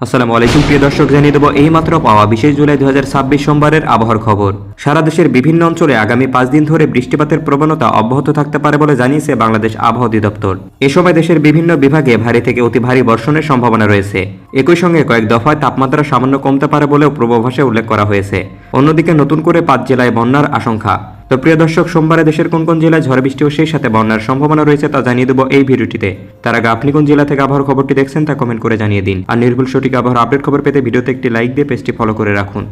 আসসালামু আলাইকুম প্রিয় দর্শক, জানিয়ে দেব এইমাত্র পাওয়া 20 জুলাই 2026 সোমবারের আবহাওয়ার খবর। সারা দেশের বিভিন্ন অঞ্চলে আগামী 5 দিন ধরে বৃষ্টিপাতের প্রবণতা অব্যাহত থাকতে পারে বলে জানিয়েছে বাংলাদেশ আবহাওয়া অধিদপ্তর। এ সময় দেশের বিভিন্ন বিভাগে ভারী থেকে অতি ভারী বর্ষণের সম্ভাবনা রয়েছে। একই সঙ্গে কয়েক দফায় তাপমাত্রা সামান্য কমতে পারে বলেও পূর্বাভাসে উল্লেখ করা হয়েছে। অন্যদিকে নতুন করে 5 জেলায় বন্যার আশঙ্কা। তো প্রিয় দর্শক, সোমবারে দেশের কোন কোন জেলায় ঝড় বৃষ্টি ও সেই সাথে বন্যার সম্ভাবনা রয়েছে তা জানিয়ে দেবো এই ভিডিওটিতে। তার আগে আপনি কোন জেলা থেকে আবহাওয়ার খবরটি দেখছেন তা কমেন্ট করে জানিয়ে দিন। আর নির্ভুল সঠিক আবহাওয়ার আপডেট খবর পেতে ভিডিওতে একটি লাইক দিয়ে পেজটি ফলো করে রাখুন।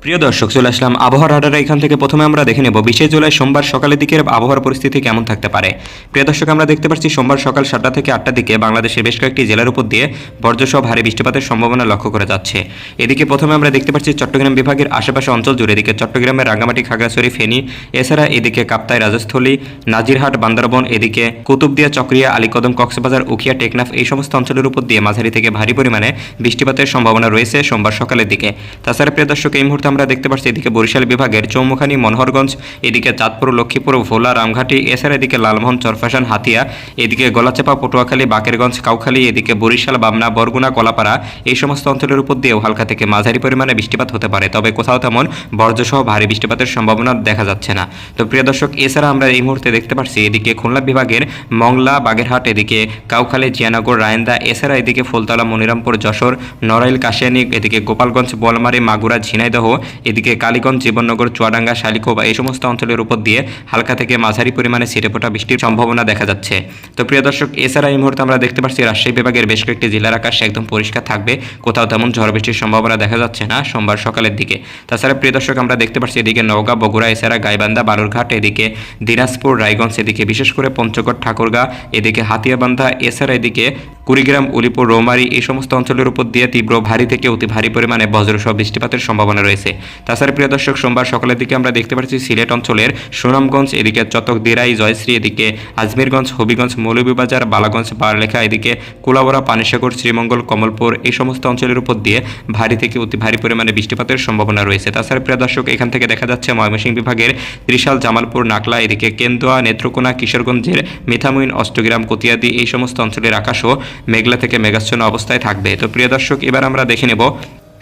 প্রিয় দর্শক, চলে আসলাম আবহাওয়ার রাডারে। এখান থেকে প্রথমে আমরা দেখে নেব 20 জুলাই সোমবার সকালের দিকের আবহাওয়ার পরিস্থিতি কেমন থাকতে পারে। প্রিয় দর্শক, আমরা দেখতে পাচ্ছি সোমবার সকাল 7টা থেকে 8টার দিকে বাংলাদেশের বেশ কয়েকটি জেলার উপর দিয়ে বজ্রসহ ভারী বৃষ্টিপাতের সম্ভাবনা লক্ষ্য করা যাচ্ছে। এদিকে প্রথমে আমরা দেখতে পাচ্ছি চট্টগ্রাম বিভাগের আশেপাশে অঞ্চল জুড়ে, এদিকে চট্টগ্রামের রাঙ্গামাটি, খাগড়াছড়ি, ফেনী, এছাড়া এদিকে কাপ্তাই, রাজস্থলী, নাজিরহাট, বান্দরবন, এদিকে কুতুবদিয়া, চকরিয়া, আলীকদম, কক্সবাজার, উখিয়া, টেকনাফ এই সমস্ত অঞ্চলের উপর দিয়ে মাঝারি থেকে ভারী পরিমাণে বৃষ্টিপাতের সম্ভাবনা রয়েছে সোমবার সকালের দিকে। তাছাড়া প্রিয় দর্শক, এই মুহূর্তে আমরা দেখতে পাচ্ছি এদিকে বরিশাল বিভাগের চৌমুখানী, মনোহরগঞ্জ, এদিকে চাঁদপুর, লক্ষ্মীপুর, ভোলা, রামঘাটি, এছাড়া এদিকে লালমোহন, চরফ্যাশন, হাতিয়া, এদিকে গলাচাপা, পটুয়াখালী, বাকেরগঞ্জ, কাউখালী, এদিকে বরিশাল, বামনা, বরগুনা, কলাপাড়া এই সমস্ত অঞ্চলের উপর দিয়েও হালকা থেকে মাঝারি পরিমাণে বৃষ্টিপাত হতে পারে, তবে কোথাও তেমন বজ্রসহ ভারী বৃষ্টিপাতের সম্ভাবনা দেখা যাচ্ছে না। তো প্রিয় দর্শক, এছাড়া আমরা এই মুহূর্তে দেখতে পাচ্ছি এদিকে খুলনা বিভাগের মংলা, বাগেরহাট, এদিকে কাউখালী, জিয়ানগর, রায়ন্দা, এছাড়া এদিকে ফুলতলা, মনিরামপুর, যশোর, নড়াইল, কাশিয়ানী, এদিকে গোপালগঞ্জ, বোয়ালমারী, মাগুরা, ঝিনাইদহ, এদিকে কালীগঞ্জ, জীবননগর, চুয়াডাঙ্গা, শালিখোবা এই সমস্ত অঞ্চলের উপর দিয়ে হালকা থেকে মাঝারি পরিমাণে ছিটেফোঁটা বৃষ্টির সম্ভাবনা দেখা যাচ্ছে। তো প্রিয় দর্শক, এছাড়া এই মুহূর্তে আমরা দেখতে পাচ্ছি রাজশাহী বিভাগের বেশ কয়েকটি জেলার আকাশ একদম পরিষ্কার থাকবে, কোথাও তেমন ঝড় বৃষ্টির সম্ভাবনা দেখা যাচ্ছে না সোমবার সকালের দিকে। তাছাড়া প্রিয় দর্শক, আমরা দেখতে পাচ্ছি এদিকে নওগাঁ, বগুড়া, এছাড়া গাইবান্ধা, বালুরঘাট, এদিকে দিনাজপুর, রায়গঞ্জ, এদিকে বিশেষ করে পঞ্চগড়, ঠাকুরগাঁ, এদিকে হাতিয়াবান্ধা, এছাড়া এদিকে কুড়িগ্রাম, উলিপুর, রৌমারী এই সমস্ত অঞ্চলের উপর দিয়ে তীব্র ভারী থেকে অতি ভারী পরিমাণে বজ্রসহ বৃষ্টিপাতের সম্ভাবনা রয়েছে। তাছাড়া প্রিয় দর্শক, সোমবার সকালের দিকে আমরা দেখতে পাচ্ছি সিলেট অঞ্চলের সুনামগঞ্জ, এদিকে চটক, দিরাই, জয়শ্রী, এদিকে আজমিরগঞ্জ, হবিগঞ্জ, মৌলভীবাজার, বালাগঞ্জ, বারলেখা, এদিকে কুলাবড়া, পানিসাগর, শ্রীমঙ্গল, কমলপুর এই সমস্ত অঞ্চলের উপর দিয়ে ভারী থেকে অতি ভারী পরিমাণে বৃষ্টিপাতের সম্ভাবনা রয়েছে। তাছাড়া প্রিয় দর্শক, এখান থেকে দেখা যাচ্ছে ময়মনসিংহ বিভাগের ত্রিশাল, জামালপুর, নাকলা, এদিকে কেন্দুয়া, নেত্রকোনা, কিশোরগঞ্জের মিঠামইন, অষ্টগ্রাম, কতিয়াদি এই সমস্ত অঞ্চলের আকাশও মেঘলা থেকে মেঘাচ্ছন্ন অবস্থায় থাকবে। তো প্রিয় দর্শক, এবার আমরা দেখে নেব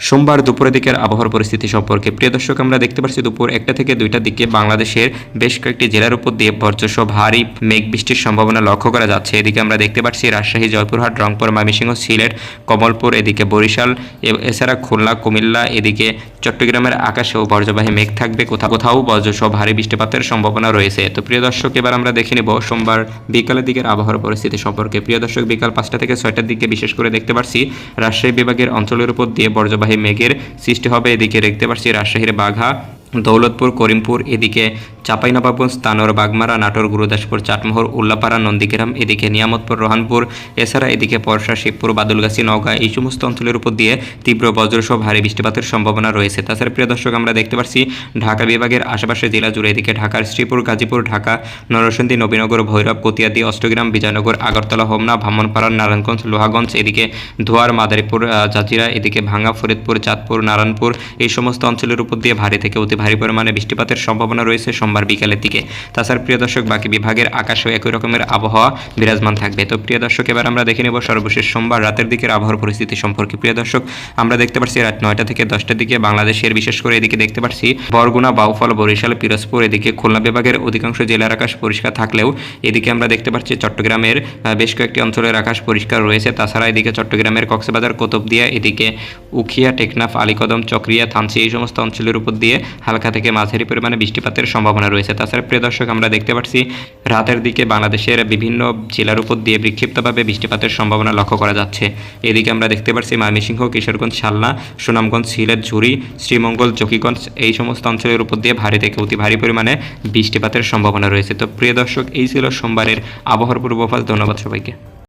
সোমবার দুপুরের দিকের আবহাওয়ার পরিস্থিতি সম্পর্কে। প্রিয় দর্শক, আমরা দেখতে পাচ্ছি দুপুর 1টা থেকে 2টার দিকে বাংলাদেশের বেশ কয়েকটি জেলার উপর দিয়ে বজ্রসহ ভারী মেঘ বৃষ্টির সম্ভাবনা লক্ষ্য করা যাচ্ছে। এদিকে আমরা দেখতে পাচ্ছি রাজশাহী, জয়পুরহাট, রংপুর, ময়মনসিংহ, সিলেট, কমলপুর, এদিকে বরিশাল, এছাড়া খুলনা, কুমিল্লা, এদিকে চট্টগ্রামের আকাশেও বজ্রবাহী মেঘ থাকবে, কোথাও কোথাও বজ্রসহ ভারী বৃষ্টিপাতের সম্ভাবনা রয়েছে। তো প্রিয় দর্শক, এবার আমরা দেখে নেব সোমবার বিকালের দিকের আবহাওয়ার পরিস্থিতি সম্পর্কে। প্রিয় দর্শক, বিকাল 5টা থেকে 6টার দিকে বিশেষ করে দেখতে পাচ্ছি রাজশাহী বিভাগের অঞ্চলের উপর দিয়ে বজ্রবাহী মেঘের সৃষ্টি হবে। এদিকে দেখতে পাচ্ছি রাজশাহীর বাঘা, দৌলতপুর, করিমপুর, এদিকে চাঁপাইনবাবগঞ্জ, তানোর, বাগমারা, নাটোর, গুরুদাসপুর, চাটমোহর, উল্লাপাড়া, নন্দীগ্রাম, এদিকে নিয়ামতপুর, রোহানপুর, এছাড়া এদিকে পরশা, শিবপুর, বাদুলগাছি, নওগাঁ এই সমস্ত অঞ্চলের উপর দিয়ে তীব্র বজ্রসহ ভারী বৃষ্টিপাতের সম্ভাবনা রয়েছে। তাছাড়া প্রিয় দর্শক, আমরা দেখতে পাচ্ছি ঢাকা বিভাগের আশেপাশে জেলা জুড়ে, এদিকে ঢাকার শ্রীপুর, গাজীপুর, ঢাকা, নরসিংদী, নবীনগর, ভৈরব, কতিয়াদি, অষ্টগ্রাম, বিজয়নগর, আগরতলা, হোমনা, ব্রাহ্মণপাড়া, নারায়ণগঞ্জ, লোহাগঞ্জ, এদিকে ধোয়ার, মাদারীপুর, জাজিরা, এদিকে ভাঙ্গা, ফরিদপুর, চাঁদপুর, নারায়ণপুর এই সমস্ত অঞ্চলের উপর দিয়ে ভারী থেকে অতি ভারী পরিমাণে বৃষ্টিপাতের সম্ভাবনা রয়েছে সোমবার বিকালের দিকে। তাছাড়া প্রিয় দর্শক, বাকি বিভাগের আকাশেও একই রকমের আবহাওয়া বিরাজমান থাকবে। তো প্রিয় দর্শক, এবার আমরা দেখে নেব সর্বশেষ সোমবার রাতের দিকের আবহাওয়ার পরিস্থিতি সম্পর্কে। প্রিয় দর্শক, আমরা দেখতে পাচ্ছি রাত 9টা থেকে 10টার দিকে বাংলাদেশের বিশেষ করে এদিকে দেখতে পাচ্ছি বরগুনা, বাউফল, বরিশাল, পিরোজপুর, এদিকে খুলনা বিভাগের অধিকাংশ জেলার আকাশ পরিষ্কার থাকলেও এদিকে আমরা দেখতে পাচ্ছি চট্টগ্রামের বেশ কয়েকটি অঞ্চলের আকাশ পরিষ্কার রয়েছে। তাছাড়া এদিকে চট্টগ্রামের কক্সবাজার, কুতুবদিয়া, এদিকে উখিয়া, টেকনাফ, আলীকদম, চকরিয়া, থানচি এই সমস্ত অঞ্চলের উপর দিয়ে হালকা থেকে মাঝারি পরিমাণে বৃষ্টিপাতের সম্ভাবনা রয়েছে। তাছাড়া প্রিয় দর্শক, আমরা দেখতে পাচ্ছি রাতের দিকে বাংলাদেশের বিভিন্ন জেলার উপর দিয়ে বিক্ষিপ্তভাবে বৃষ্টিপাতের সম্ভাবনা লক্ষ্য করা যাচ্ছে। এদিকে আমরা দেখতে পাচ্ছি ময়মনসিংহ, কিশোরগঞ্জ, শালনা, সুনামগঞ্জ, সিলেট, ঝুরি, শ্রীমঙ্গল, জকিগঞ্জ এই সমস্ত অঞ্চলের উপর দিয়ে ভারী থেকে অতি ভারী পরিমাণে বৃষ্টিপাতের সম্ভাবনা রয়েছে। তো প্রিয় দর্শক, এই ছিল সোমবারের আবহাওয়ার পূর্বাভাস। ধন্যবাদ সবাইকে।